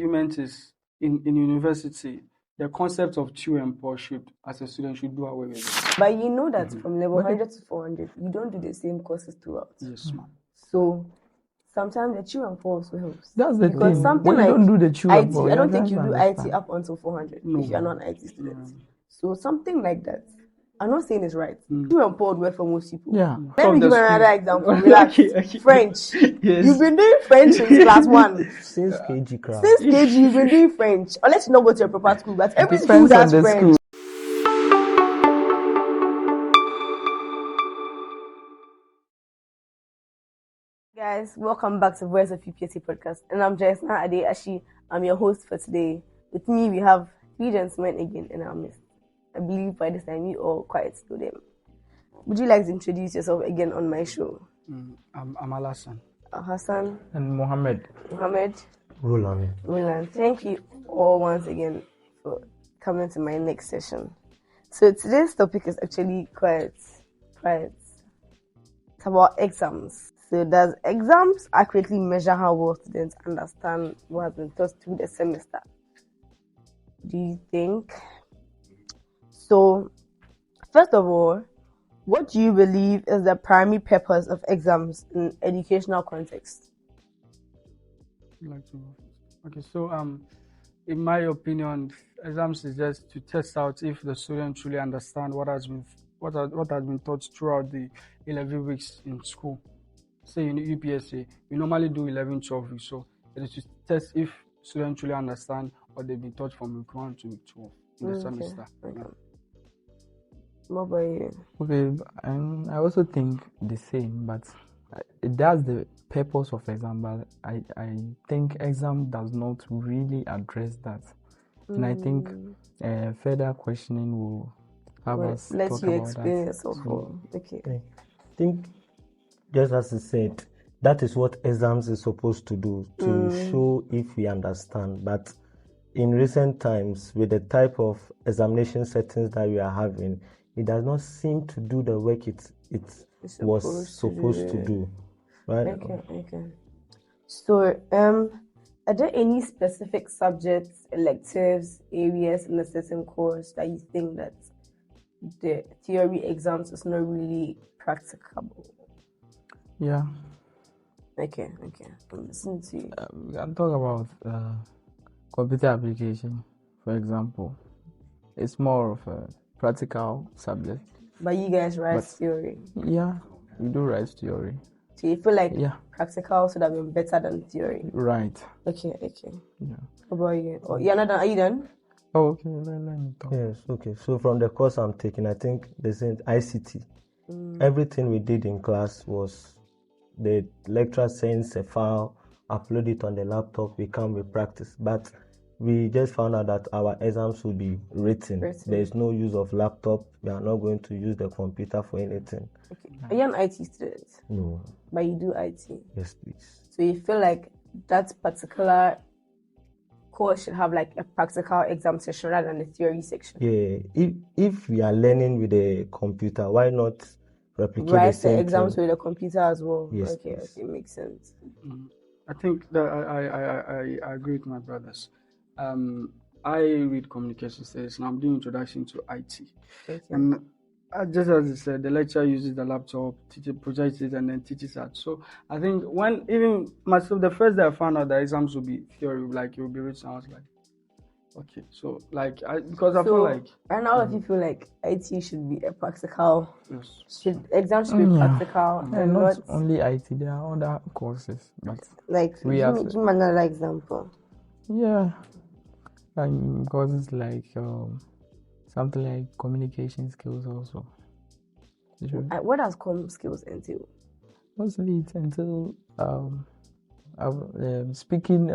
argument is in university, the concept of true and poor should, as a student, should do away with it. But you know that from level 100 to 400, you don't do the same courses throughout. Yes, ma'am. So sometimes the true and poor also helps. That's the because thing. Something when you like don't do the true IT, and poor, I don't think you you do understand. IT up until 400 No. if you're not an IT student. So something like that. I'm not saying it's right. True and poor work for most people. Yeah. Let me give another example. Relax. Okay. French. Yes. You've been doing French since class 1. Since KG class. Since KG, you've been doing French. Unless you not go to a proper school, but every Depends school has on the French. school. Guys, welcome back to Voice of UPSC podcast. And I'm Jaisna Ade Ashi. I'm your host for today. With me, we have 3 gentlemen again in our midst. I believe by this time you all quite know them. Would you like to introduce yourself again on my show? I'm Alasan. Hassan. And Mohammed. Roland. Thank you all once again for coming to my next session. So today's topic is actually quite it's about exams. So does exams accurately measure how well students understand what has been taught through the semester? Do you think? So, first of all, what do you believe is the primary purpose of exams in educational context? Okay, so in my opinion, exams is just to test out if the student truly understand what has been taught throughout the 11 weeks in school. Say in UPSC, we normally do 11, 12 weeks, so it is to test if students truly understand what they've been taught from week 1 to week 12 in the semester. Okay. What about you? Okay, I also think the same, but that's the purpose of exam. But I think exam does not really address that, and I think further questioning will have us let talk you about explain that. yourself. Okay. I think, just as I said, that is what exams is supposed to do, to show if we understand. But in recent times, with the type of examination settings that we are having, it does not seem to do the work it was supposed to do. Right? Okay. So, are there any specific subjects, electives, areas in a certain course that you think that the theory exams is not really practicable? Yeah. Okay. I'm listening to you. We can talk about computer application, for example. It's more of a practical subject. But you guys write theory. Yeah, we do write theory. So you feel like practical should have been better than theory? Right. Okay. Yeah. How about you? Oh, you're not done? Are you done? Oh, okay. Let me talk. Yes, okay. So from the course I'm taking, I think they said ICT. Everything we did in class was the lecturer sends a file, upload it on the laptop, we come, we practice. But we just found out that our exams will be written. There is no use of laptop. We are not going to use the computer for anything. Okay. Are you an IT student? No. But you do IT? Yes, please. So you feel like that particular course should have like a practical exam section rather than a theory section? Yeah. If we are learning with a computer, why not replicate write the same the exams thing? with a computer as well? Yes, Okay, makes sense. I think that I agree with my brothers. I read communication studies and I'm doing introduction to IT. Okay. And just as I said, the lecturer uses the laptop, teacher projects it, and then teaches that. So I think when even myself, the first day I found out that exams will be theory, like it will be written, I was like, okay. So like, I feel like, and all of you feel like IT should be a practical. yes. Exams should be practical, And not only IT, there are other courses, but like. Give me another example. Yeah, courses like something like communication skills also. What does comm skills entail? Mostly it entails speaking,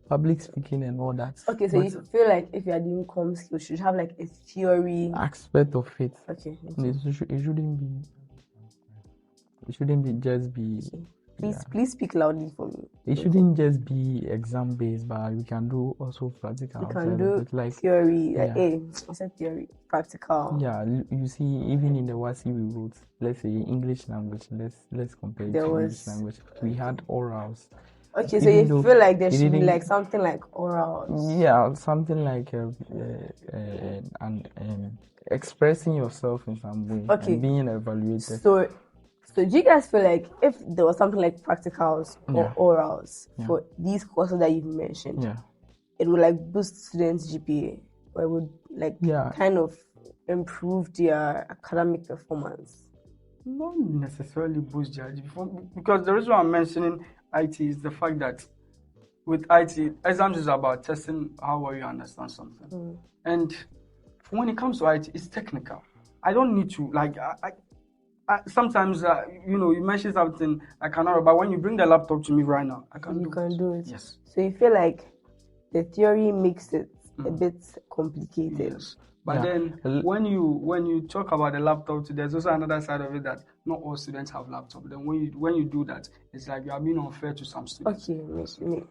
public speaking and all that. Okay, so you feel like if you are doing comm skills, you should have like a theory aspect of it. Okay. It shouldn't just be. Please speak loudly for me. It shouldn't just be exam based, but we can do also practical. You can do like theory. I said theory, practical. Yeah, you see, even in the WASI we wrote, let's say English language. Let's compare it to English language. We had orals. Okay, so even you though feel like there he should be didn't- like something like orals. Yeah, something like expressing yourself in some way Okay. and being evaluated. So do you guys feel like if there was something like practicals or Yeah. orals Yeah. for these courses that you've mentioned, Yeah. it would like boost students' GPA, or it would like Yeah. kind of improve their academic performance? Not necessarily boost their GPA, because the reason why I'm mentioning IT is the fact that with IT, exams is about testing how well you understand something. And when it comes to IT, it's technical. I don't need to, like, I sometimes, you mention something I cannot, but when you bring the laptop to me right now, I can You do can it. do it. Yes. So you feel like the theory makes it a bit complicated. Yes. But Yeah. then when you talk about the laptop, there's also another side of it that not all students have laptop. Then when you do that, it's like you are being unfair to some students. Okay,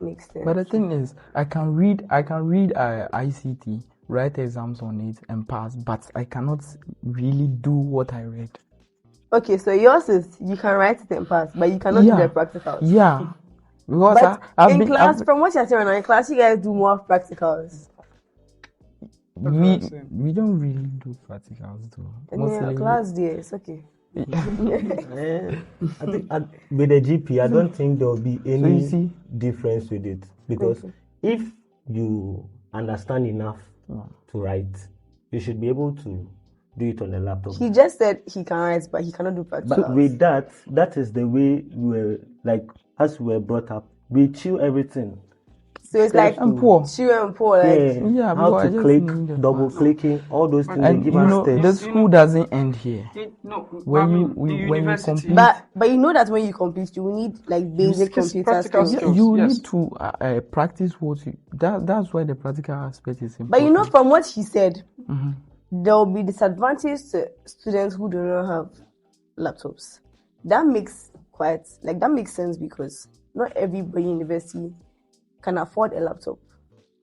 makes sense. But the thing is, I can read ICT, write exams on it, and pass. But I cannot really do what I read. Okay, so yours is you can write it and pass, but you cannot do the practicals. Yeah, because But I've in been, class, I've- from what you're saying right now, in class you guys do more practicals. we don't really do practicals though. And in class there, it's okay. I think with the GP, I don't think there will be any see? difference with it, because if you understand enough to write, you should be able to do it on the laptop. He just said he can write, but he cannot do practicals. But with that is the way we were, like, as we were brought up. We chew everything. So it's like and poor. chew and pour, like Yeah, how because I to just click, need the double pass. clicking, all those things. And they give you us know, steps. the school doesn't end here. When you university. complete, but you know that when you complete, you will need like basic skills, computer practical skills. skills. you Yes. need to practice what you. That's why the practical aspect is important. But you know, from what he said, there will be disadvantages to students who do not have laptops. That makes sense, because not everybody in university can afford a laptop.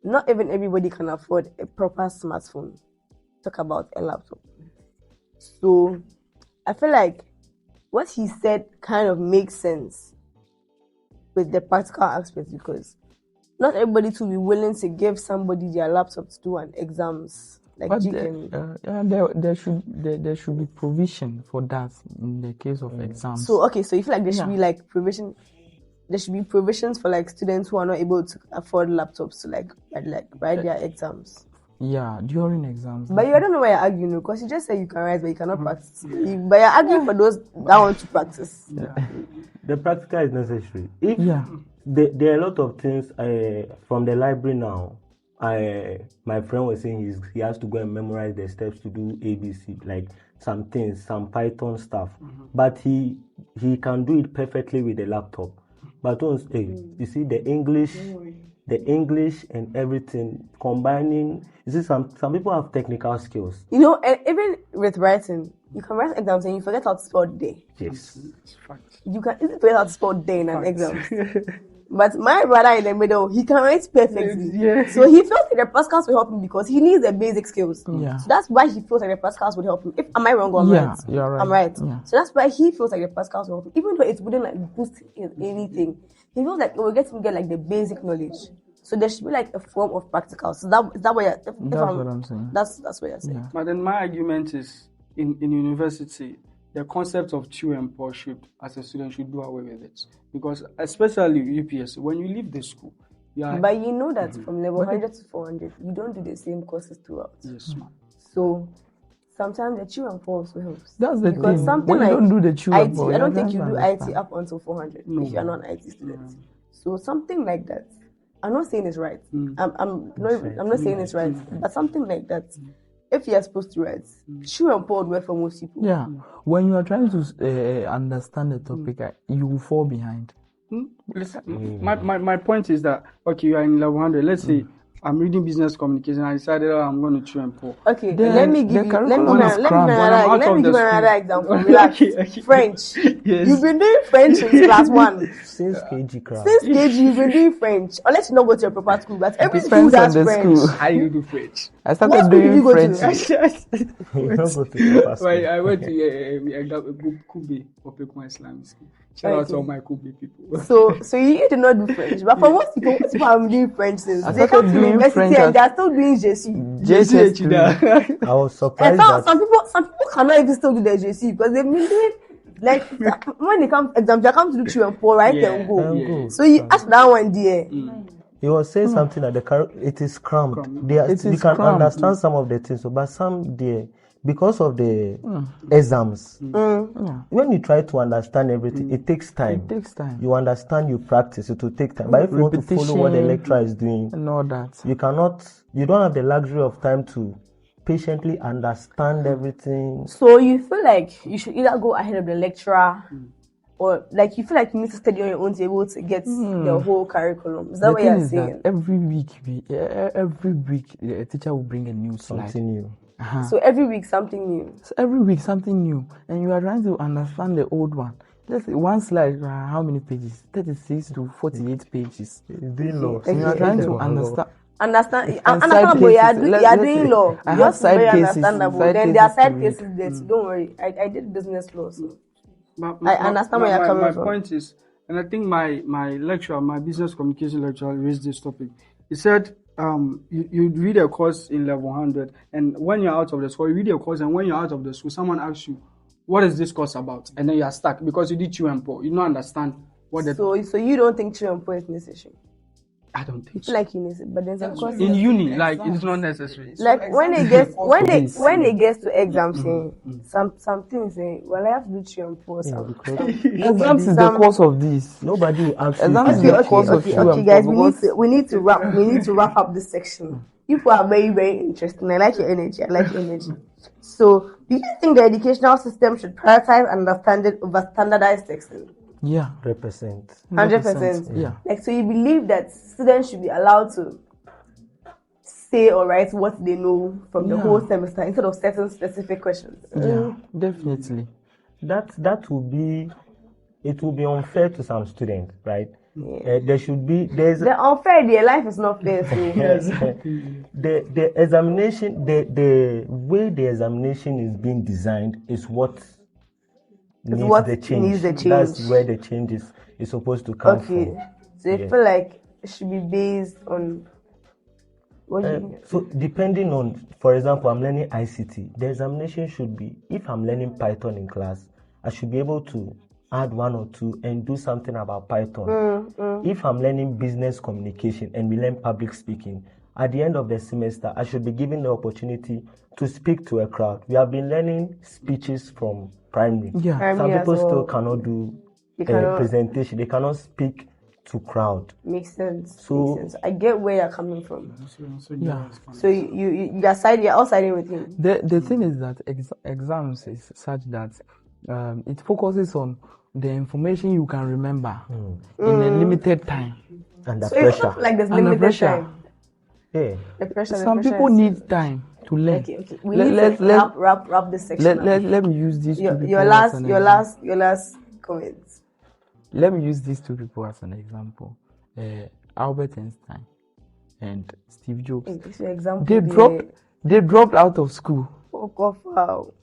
Not even everybody can afford a proper smartphone. Talk about a laptop. So I feel like what he said kind of makes sense with the practical aspect, because not everybody to be willing to give somebody their laptop to do an exams. Like But you can. there should be provision for that in the case of exams. So okay, so you feel like there should be like provision. There should be provisions for like students who are not able to afford laptops to like write their exams. Yeah, during exams. But I don't know why you're arguing, because you just say you can write, but you cannot practice. But you're arguing for those that want to practice. The practical is necessary. If Yeah. there are a lot of things from the library now. My friend was saying he has to go and memorize the steps to do ABC, like some things, some Python stuff. But he can do it perfectly with the laptop. But you see the English and everything combining. You see, some people have technical skills. You know, and even with writing, you can write exams and you forget how to spell day. Yes. You can easily forget how to spell day in an exam. But my brother in the middle, he can write perfectly. Yeah. So he feels like the Pascals will help him because he needs the basic skills. Yeah. So that's why he feels like the Pascals would help him. Am I wrong or am I right? You're right. I'm right. Yeah. So that's why he feels like the Pascals will help him. Even though it wouldn't like boost anything, he feels like it will get him get like the basic knowledge. So there should be like a form of practical. So is that what you're, That's what I'm saying. That's what you're saying. Yeah. But then my argument is in university, the concept of chew and pour should, as a student, should do away with it. Because especially UPS, when you leave the school, But you know that from level 100 to 400, you don't do the same courses throughout. Yes, ma'am. So sometimes the chew and pour also helps. That's the Because thing. something When you like don't do the chew IT, and pour, I don't you think you do understand. IT up until 400 if you're not an IT student. So something like that. I'm not saying it's right. I'm not saying it's right. But something like that. If you're supposed to write, chew and pour would work for most people. Yeah. When you are trying to understand the topic, you will fall behind. Listen, my point is that, okay, you are in level 100. Let's say I'm reading business communication. I decided I'm going to chew and pour. Okay, The- let me the give you curriculum is cramped. When I'm out of the another school. example. Relax. Okay. French. Yes. You've been doing French since class 1. Since KG crowd. Since KG, you've been doing French. Unless you don't go to your proper school, but every school Depends on does the French. school. How do you do French? I What started school did you doing go to? French. You don't go to proper school. I went to Kube, Opekun Islamic School. Shout out to all my Kube people. So you did not do French, but for most people have been doing French since I they started come to doing university French and at- they are still doing JC. JS3. I was And surprised some that people cannot even still do their JC because they've been doing like when they come exams, they come to do true and poor, right? Yeah. And go. Yeah. Go. So you ask that one there. he was saying something that it is cramped. It You is can cramped. understand some of the things, but some there because of the exams. When you try to understand everything, it takes time. It takes time. You understand, you practice, it will take time. But if you want to follow what the Repetition. lecturer is doing, And all that. you don't have the luxury of time to patiently understand everything. So you feel like you should either go ahead of the lecturer or like you feel like you need to study on your own to be able to get the whole curriculum. Is that The what thing you're is saying? that every week a teacher will bring a new slide. Something new. So every week something new. So every week something new, and you are trying to understand the old one. Let's say one slide, how many pages? 36 to 48 pages. It's doing law. And you are trying to understand. Understandable, side cases. you Let's are say doing law. I have Yours is side very cases, understandable. side Then there are cases side to cases read. there, so don't worry. I did business law, so My- I understand where you're coming my from. point is, and I think my lecturer, my business communication lecturer, raised this topic. He said, you read a course in level 100, and when you're out of the school, you read a course, and when you're out of the school, someone asks you, "What is this course about?" And then you are stuck because you did chew and pour. You don't understand what the. So you don't think children point is necessary? I don't think I so. feel like you need it, but there's of course In uni, like it's not necessary. like when it gets to exams, some things say, well, I have to do children for some. Exams is the course of this. Nobody will ask you. Exams is to the do course of it. true Okay, and guys, false, we need to wrap up this section. People are very, very interesting. I like your energy. So, do you think the educational system should prioritize understanding over standardized testing? Yeah, Represent. 100%. Yeah. Like, so you believe that students should be allowed to say or write what they know from the whole semester instead of certain specific questions? Yeah, definitely. That will be, it will be unfair to some students, right? There's The unfair, their life is not fair. So the examination, the way the examination is being designed is what needs what the change. needs the That's change. where the change is supposed to come okay, from. so you feel like it should be based on what do you So depending on, for example, I'm learning ICT, the examination should be, if I'm learning Python in class, I should be able to add 1 or 2 and do something about Python. If I'm learning business communication and we learn public speaking, at the end of the semester, I should be given the opportunity to speak to a crowd. We have been learning speeches from primary. Yeah. Some Primary as people still well. cannot do They cannot- presentation. They cannot speak to crowd. Makes sense. So- Makes sense. I get where you're coming from. Yeah. So you're all siding with him. The thing is that exams is such that it focuses on the information you can remember in a limited time. Under So it's pressure. not like there's Under limited pressure. time. Yeah. The pressure. Some people need time to learn. Okay. We need to wrap this section. Let me use these two Your people as an example. your last comments. Let me use these two people as an example. Albert Einstein and Steve Jobs. This your example. They dropped out of school. Wow.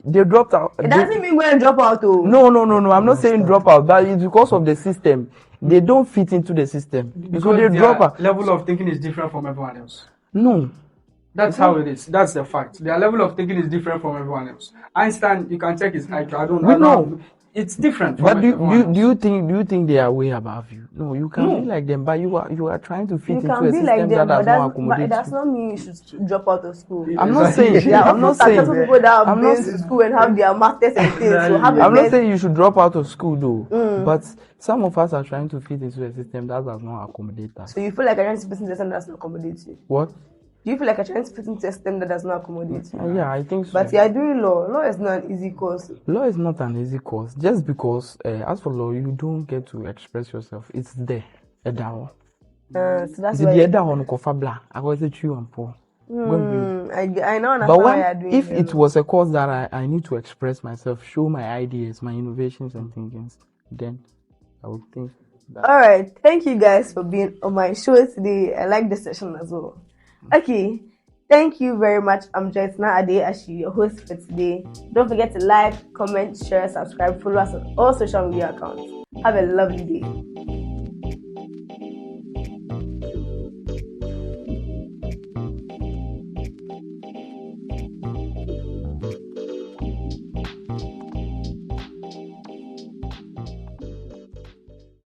They dropped out. It doesn't mean we're drop out though. No. I'm not saying drop out, but it's because of the system. They don't fit into the system. So they drop out. Level of thinking is different from everyone else. No. That's how it is. That's the fact. Their level of thinking is different from everyone else. Einstein, you can check his IQ. I don't know. It's different. But do everyone you think they are way above you? No, you can be like them, but you are trying to fit You into can a be system like them, that but does not it accommodate does you. not mean you should drop out of school. I'm not saying. There are I'm not successful saying. people that have I'm not been to school and have their masters and things. So have I'm the not best. saying you should drop out of school though. But some of us are trying to fit into a system that does not accommodate us. So you feel like a trying to fit into a system that does not accommodate you? What? Do you feel like a trying to fit into a system that does not accommodate you? Yeah, I think so. But you are doing law. Law is not an easy course. Law is not an easy course. Just because, as for law, you don't get to express yourself. It's there. So that's The why. other one kofabla. I was a true and poor. I know. But What you're doing. if it was a course that I need to express myself, show my ideas, my innovations and thinkings, then I would think that. All right. Thank you guys for being on my show today. I like the session as well. Okay. Thank you very much. I'm Joytina Ade, actually your host for today. Don't forget to like, comment, share, subscribe, follow us on all social media accounts. Have a lovely day.